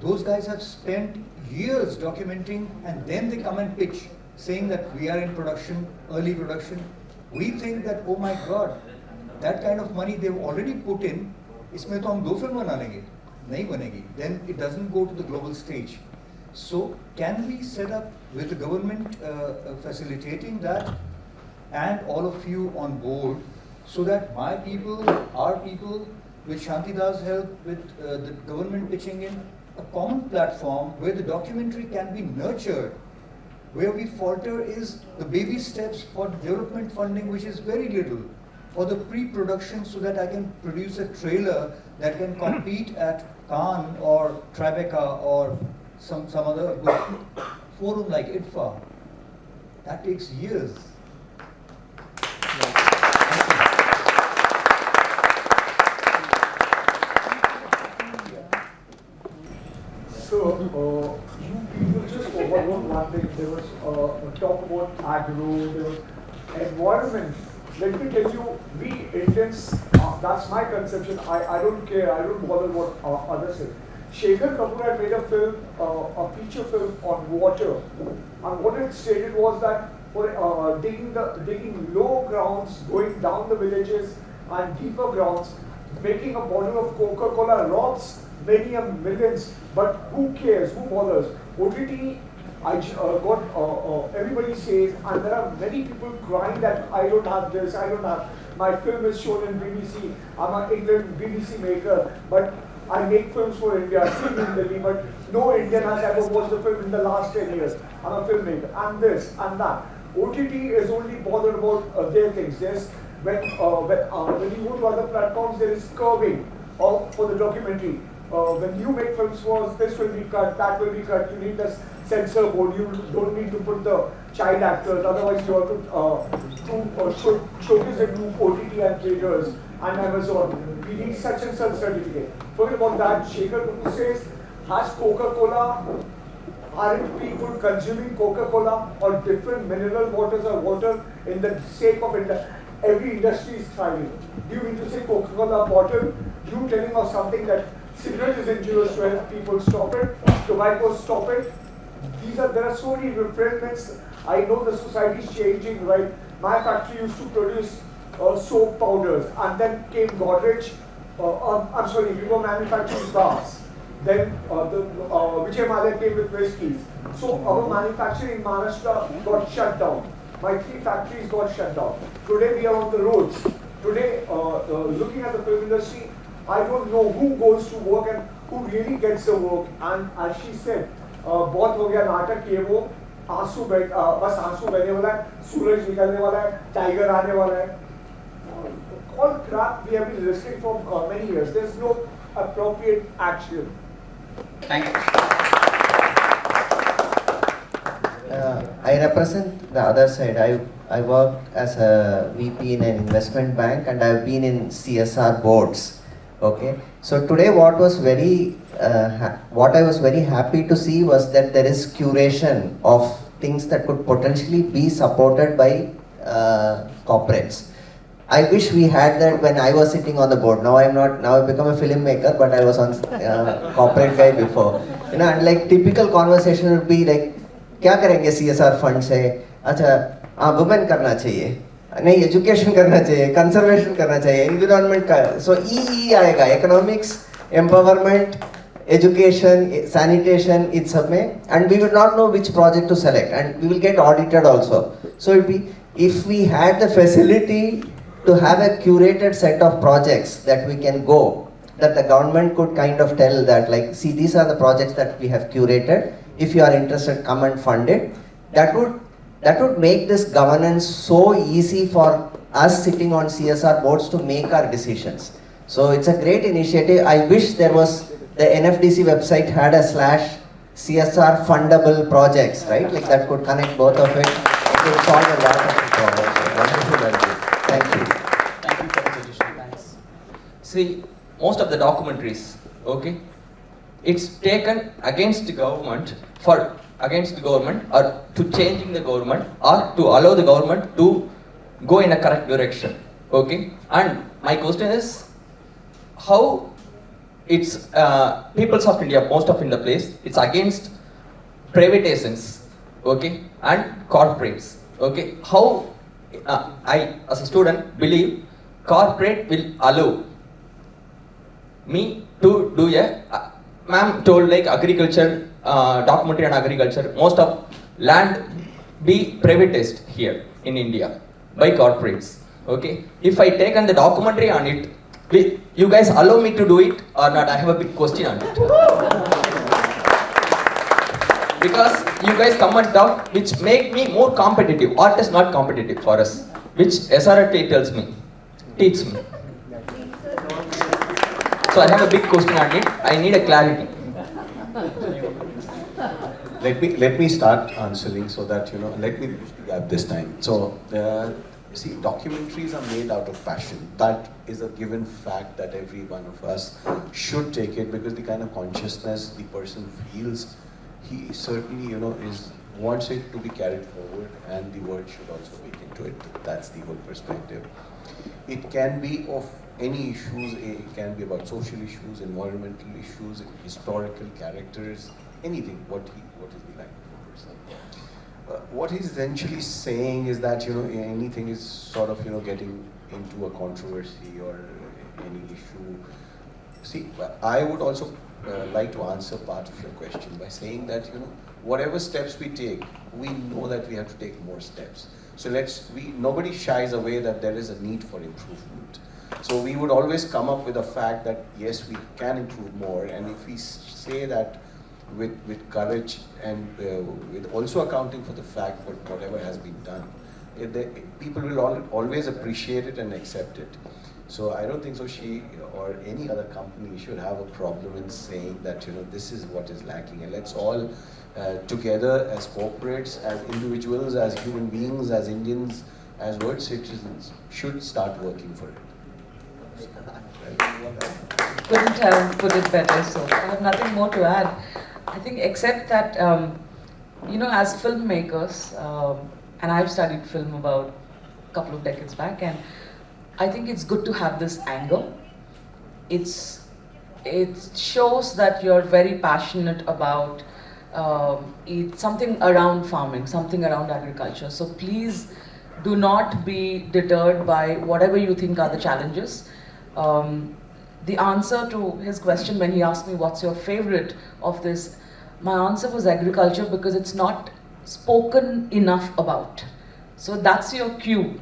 Those guys have spent years documenting and then they come and pitch, saying that we are in production, early production. We think that, oh my God, that kind of money they've already put in, इसमें तो हम 2 film बना लेंगे, नहीं बनेगी. Then it doesn't go to the global stage. So can we set up with the government facilitating that and all of you on board, so that my people, our people, with Shantida's help, with the government pitching in, a common platform where the documentary can be nurtured. Where we falter is the baby steps for development funding, which is very little, for the pre-production, so that I can produce a trailer that can compete at Cannes or Tribeca or some other forum like IDFA. That takes years. So, you just overlooked one thing. There was a talk about agro, there was environment. Let me tell you, we Indians, that's my conception. I don't care, I don't bother what others say. Shekhar Kapoor had made a film, a feature film on water. And what it stated was that for digging low grounds, going down the villages and deeper grounds, making a bottle of Coca-Cola rocks many a millions, but who cares, who bothers? OTT, everybody says, and there are many people crying that I don't have this, I don't have, my film is shown in BBC, I'm an England BBC maker, but I make films for India, seen in Delhi, but no Indian has ever watched the film in the last 10 years. I'm a filmmaker, and this, and that. OTT is only bothered about their things. There's, when you go to other platforms, there is curving for the documentary. When you make films for this will be cut, that will be cut, you need the censor board, you don't need to put the child actors, otherwise you have to showcase it to OTT and theaters. and Amazon, we need such and such certificate. Forget about that. Shekhar who says, has Coca-Cola, aren't people consuming Coca-Cola or different mineral waters or water in the sake of every industry is thriving? Do you mean to say Coca-Cola bottle, you telling us something that cigarette is injurious to health, people stop it, tobacco stop it? There are so many refinements. I know the society is changing, right? My factory used to produce soap powders, and then came Godrej, we were manufacturing bars. Then Vijay Mallya came with whiskies. So our manufacturing in Maharashtra got shut down. My 3 factories got shut down. Today we are on the roads. Today, looking at the film industry, I don't know who goes to work and who really gets the work. And as she said, बहुत हो गया नाटक ये वो आंसू बस आंसू बहने वाला है, सूरज निकलने वाला है, टाइगर आने वाला है. All crap we have been listening for many years. There's no appropriate action. Thank you. I represent the other side. I work as a VP in an investment bank, and I've been in CSR boards. Okay, so today what I was very happy to see was that there is curation of things that could potentially be supported by corporates. I wish we had that when I was sitting on the board. Now I'm not. Now I've become a filmmaker, but I was on corporate guy before. You know, and like typical conversation would be like, क्या करेंगे CSR fund से? अच्छा, women करना चाहिए, नहीं education करना चाहिए, conservation करना चाहिए, environment का. So E आएगा, economics, empowerment, education, sanitation, it's सब में, and we would not know which project to select, and we will get audited also. So it'd be, if we had the facility to have a curated set of projects that we can go, that the government could kind of tell that, like, see, these are the projects that we have curated. If you are interested, come and fund it. That would make this governance so easy for us sitting on CSR boards to make our decisions. So it's a great initiative. I wish there was, the NFDC website had a /CSR fundable projects, right? Like that could connect both of it. It would solve a lot of the problems. Wonderful. Thank you. Thank you for the suggestion. Thanks. See, most of the documentaries, okay, it's taken against the government or to changing the government or to allow the government to go in a correct direction, okay. And my question is, how it's peoples of India, most of in the place, it's against privatizations, okay, and corporates, okay. How I as a student believe corporate will allow me to do a ma'am told like agriculture, documentary on agriculture, most of land be privatized here in India by corporates, okay. If I take on the documentary on it, you guys allow me to do it or not? I have a big question on it. Because you guys come and talk, which make me more competitive. Art is not competitive for us, which SRT tells me, teaches me. So I have a big question on it. I need a clarity. Let me start answering so that, you know, let me bridge the gap this time. So, see, documentaries are made out of passion. That is a given fact that every one of us should take it, because the kind of consciousness the person feels, he certainly, you know, wants it to be carried forward, and the world should also wake into it. That's the whole perspective. It can be of any issues. It can be about social issues, environmental issues, historical characters, anything. What is the like person? What he's essentially saying is that, you know, anything is sort of, you know, getting into a controversy or any issue. See, I would also like to answer part of your question by saying that, you know, whatever steps we take, we know that we have to take more steps. So nobody shies away that there is a need for improvement. So we would always come up with a fact that yes, we can improve more, and if we say that with courage and with also accounting for the fact that whatever has been done, people will always appreciate it and accept it. So I don't think so she or any other company should have a problem in saying that, you know, this is what is lacking, and let's all together as corporates, as individuals, as human beings, as Indians, as world citizens should start working for it. Couldn't have put it better, so I have nothing more to add. I think except that, as filmmakers, and I've studied film about a couple of decades back, and I think it's good to have this angle. It shows that you're very passionate about something around farming, something around agriculture. So please do not be deterred by whatever you think are the challenges. The answer to his question when he asked me what's your favorite of this, my answer was agriculture because it's not spoken enough about. So that's your cue.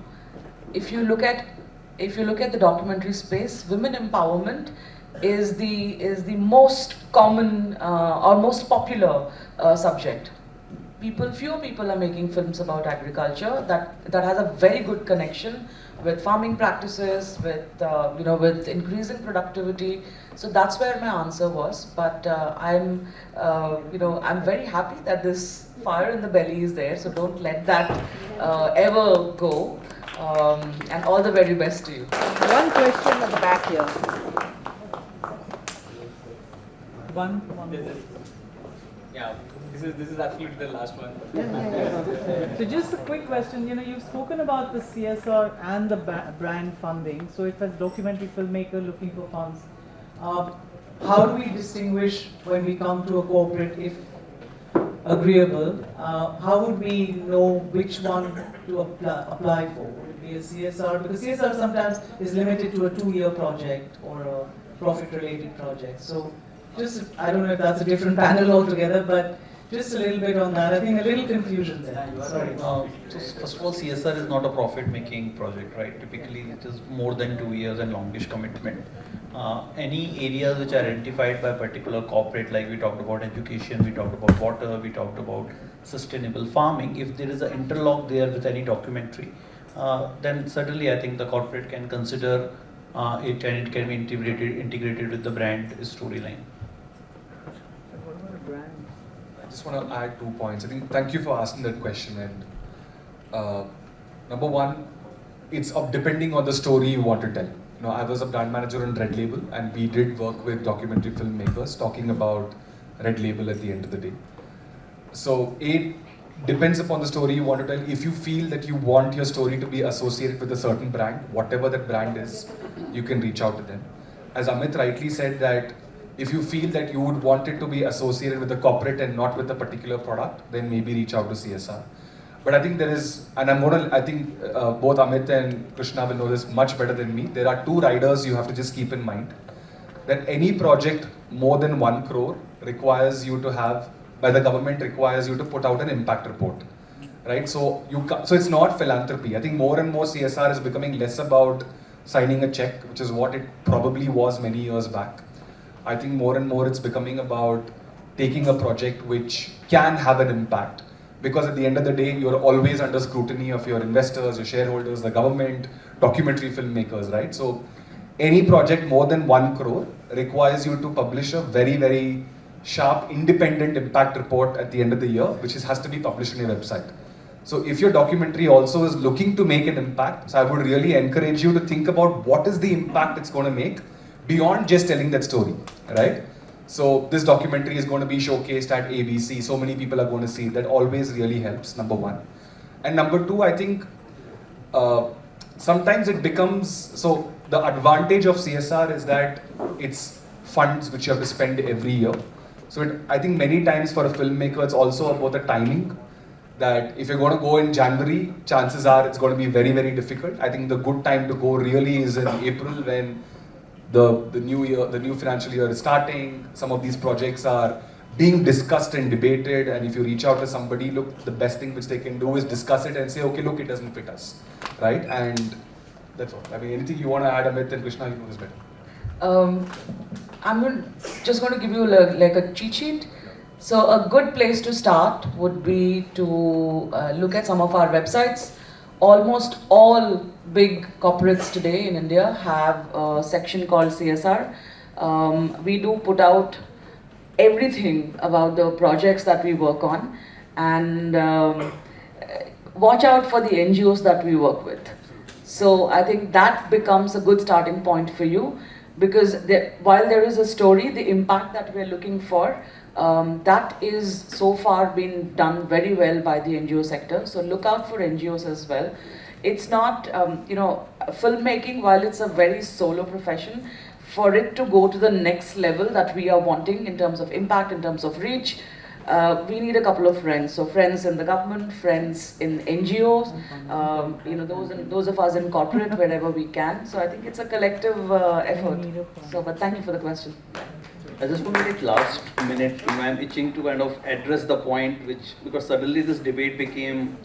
If you look at the documentary space, women empowerment is the most common or most popular subject. Fewer people are making films about agriculture that has a very good connection with farming practices, with increasing productivity. So that's where my answer was. But I'm very happy that this fire in the belly is there. So don't let that ever go. And all the very best to you. One question at the back here. One. Yeah, this is absolutely the last one. So just a quick question. You've spoken about the CSR and the brand funding. So if as documentary filmmaker looking for funds, how do we distinguish when we come to a corporate, if agreeable? How would we know which one to apply for? Would it be a CSR? Because CSR sometimes is limited to a 2-year project or a profit-related project. So I don't know if that's a different panel altogether, but just a little bit on that. I think a little confusion there. Sorry. So first of all, CSR is not a profit-making project, right? Typically, it is more than 2 years and longish commitment. Any areas which are identified by a particular corporate, like we talked about education, we talked about water, we talked about sustainable farming, if there is an interlock there with any documentary, then certainly I think the corporate can consider it, and it can be integrated with the brand storyline. I just want to add 2 points. I think thank you for asking that question. And number one, it's depending on the story you want to tell. I was a brand manager on Red Label, and we did work with documentary filmmakers talking about Red Label at the end of the day. So it depends upon the story you want to tell. If you feel that you want your story to be associated with a certain brand, whatever that brand is, you can reach out to them. As Amit rightly said, that if you feel that you would want it to be associated with the corporate and not with a particular product, then maybe reach out to CSR. But I think there is, and I think both Amit and Krishna will know this much better than me. There are 2 riders you have to just keep in mind. That any project more than 1 crore requires you to have, by the government, requires you to put out an impact report. Right? So it's not philanthropy. I think more and more CSR is becoming less about signing a check, which is what it probably was many years back. I think more and more it's becoming about taking a project which can have an impact. Because at the end of the day, you're always under scrutiny of your investors, your shareholders, the government, documentary filmmakers, right? So any project more than 1 crore requires you to publish a very, very sharp, independent impact report at the end of the year, which has to be published on your website. So if your documentary also is looking to make an impact, so I would really encourage you to think about what is the impact it's going to make beyond just telling that story, right? So this documentary is going to be showcased at ABC, so many people are going to see it. That always really helps, number one. And number 2, I think sometimes it becomes, so the advantage of CSR is that it's funds which you have to spend every year. So I think many times for a filmmaker, it's also about the timing, that if you're going to go in January, chances are it's going to be very, very difficult. I think the good time to go really is in April, when the new financial year is starting. Some of these projects are being discussed and debated, and if you reach out to somebody, look, the best thing which they can do is discuss it and say, okay, look, it doesn't fit us, right? And that's all. I mean, anything you want to add, Amit and Krishna, you know this better. I'm just going to give you like a cheat sheet. So a good place to start would be to look at some of our websites. Almost all big corporates today in India have a section called CSR. We do put out everything about the projects that we work on, and watch out for the NGOs that we work with. So I think that becomes a good starting point for you, because while there is a story, the impact that we're looking for, that is so far been done very well by the NGO sector. So look out for NGOs as well. It's not, filmmaking, while it's a very solo profession, for it to go to the next level that we are wanting in terms of impact, in terms of reach, we need a couple of friends. So friends in the government, friends in NGOs, those of us in corporate, wherever we can. So I think it's a collective effort. So, but thank you for the question. I just want to take last minute. I'm itching to kind of address the point, because suddenly this debate became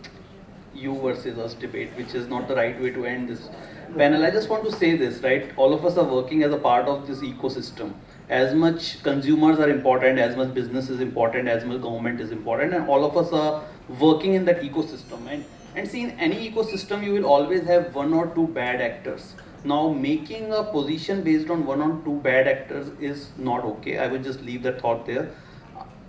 you versus us debate, which is not the right way to end this panel. I just want to say this, right? All of us are working as a part of this ecosystem. As much consumers are important, as much business is important, as much government is important, and all of us are working in that ecosystem. And see, in any ecosystem, you will always have one or two bad actors. Now, making a position based on one or two bad actors is not okay. I would just leave that thought there.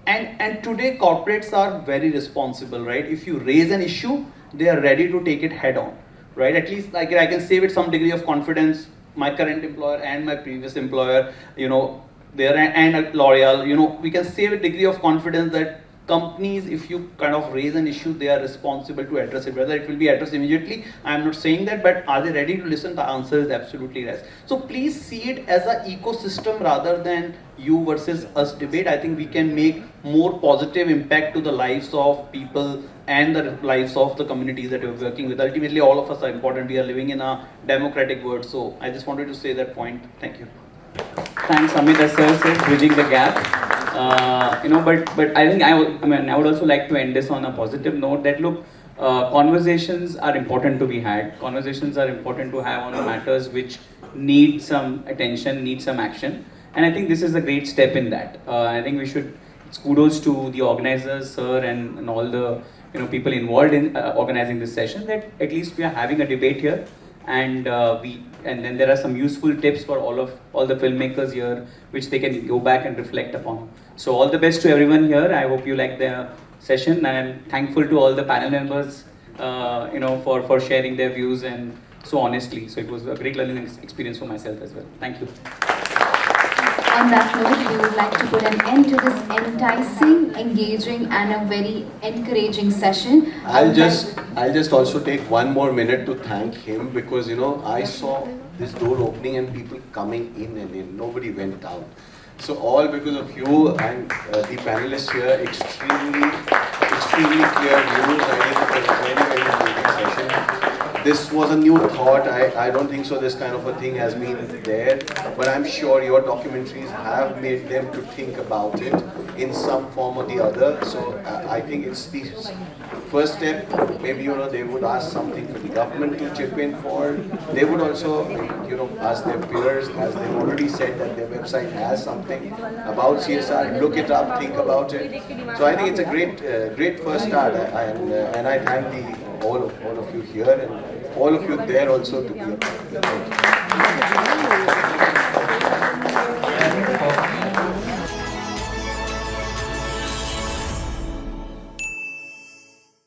And today, corporates are very responsible, right? If you raise an issue, they are ready to take it head on, right? At least like I can say with some degree of confidence, my current employer and my previous employer, there and L'Oreal, we can say with degree of confidence that companies, if you kind of raise an issue, they are responsible to address it. Whether it will be addressed immediately, I am not saying that, but are they ready to listen? The answer is absolutely yes. So please see it as an ecosystem rather than you versus us debate. I think we can make more positive impact to the lives of people and the lives of the communities that we're working with. Ultimately, all of us are important. We are living in a democratic world. So I just wanted to say that point. Thank you. Thanks, Amit, as sir said, bridging the gap. But I think I would also like to end this on a positive note that look, conversations are important to be had. Conversations are important to have on matters which need some attention, need some action. And I think this is a great step in that. I think we should, it's kudos to the organizers, sir, and all the people involved in organizing this session, that at least we are having a debate here. And then there are some useful tips for all the filmmakers here, which they can go back and reflect upon. So all the best to everyone here. I hope you like the session, and I'm thankful to all the panel members, for sharing their views and so honestly. So it was a great learning experience for myself as well. Thank you. On that note, we would like to put an end to this enticing, engaging, and a very encouraging session. I'll just also take one more minute to thank him, because I saw this door opening and people coming in and in. Nobody went out. So all because of you and the panelists here, extremely clear views. I think it was a very, very interesting session. This was a new thought. I don't think so this kind of a thing has been there, but I'm sure your documentaries have made them to think about it in some form or the other. So I think it's the first step. Maybe they would ask something for the government to chip in for. They would also ask their peers, as they've already said that their website has something about CSR. Look it up, think about it. So I think it's a great first start, and I thank all of you here and all of you there also to be a part of it.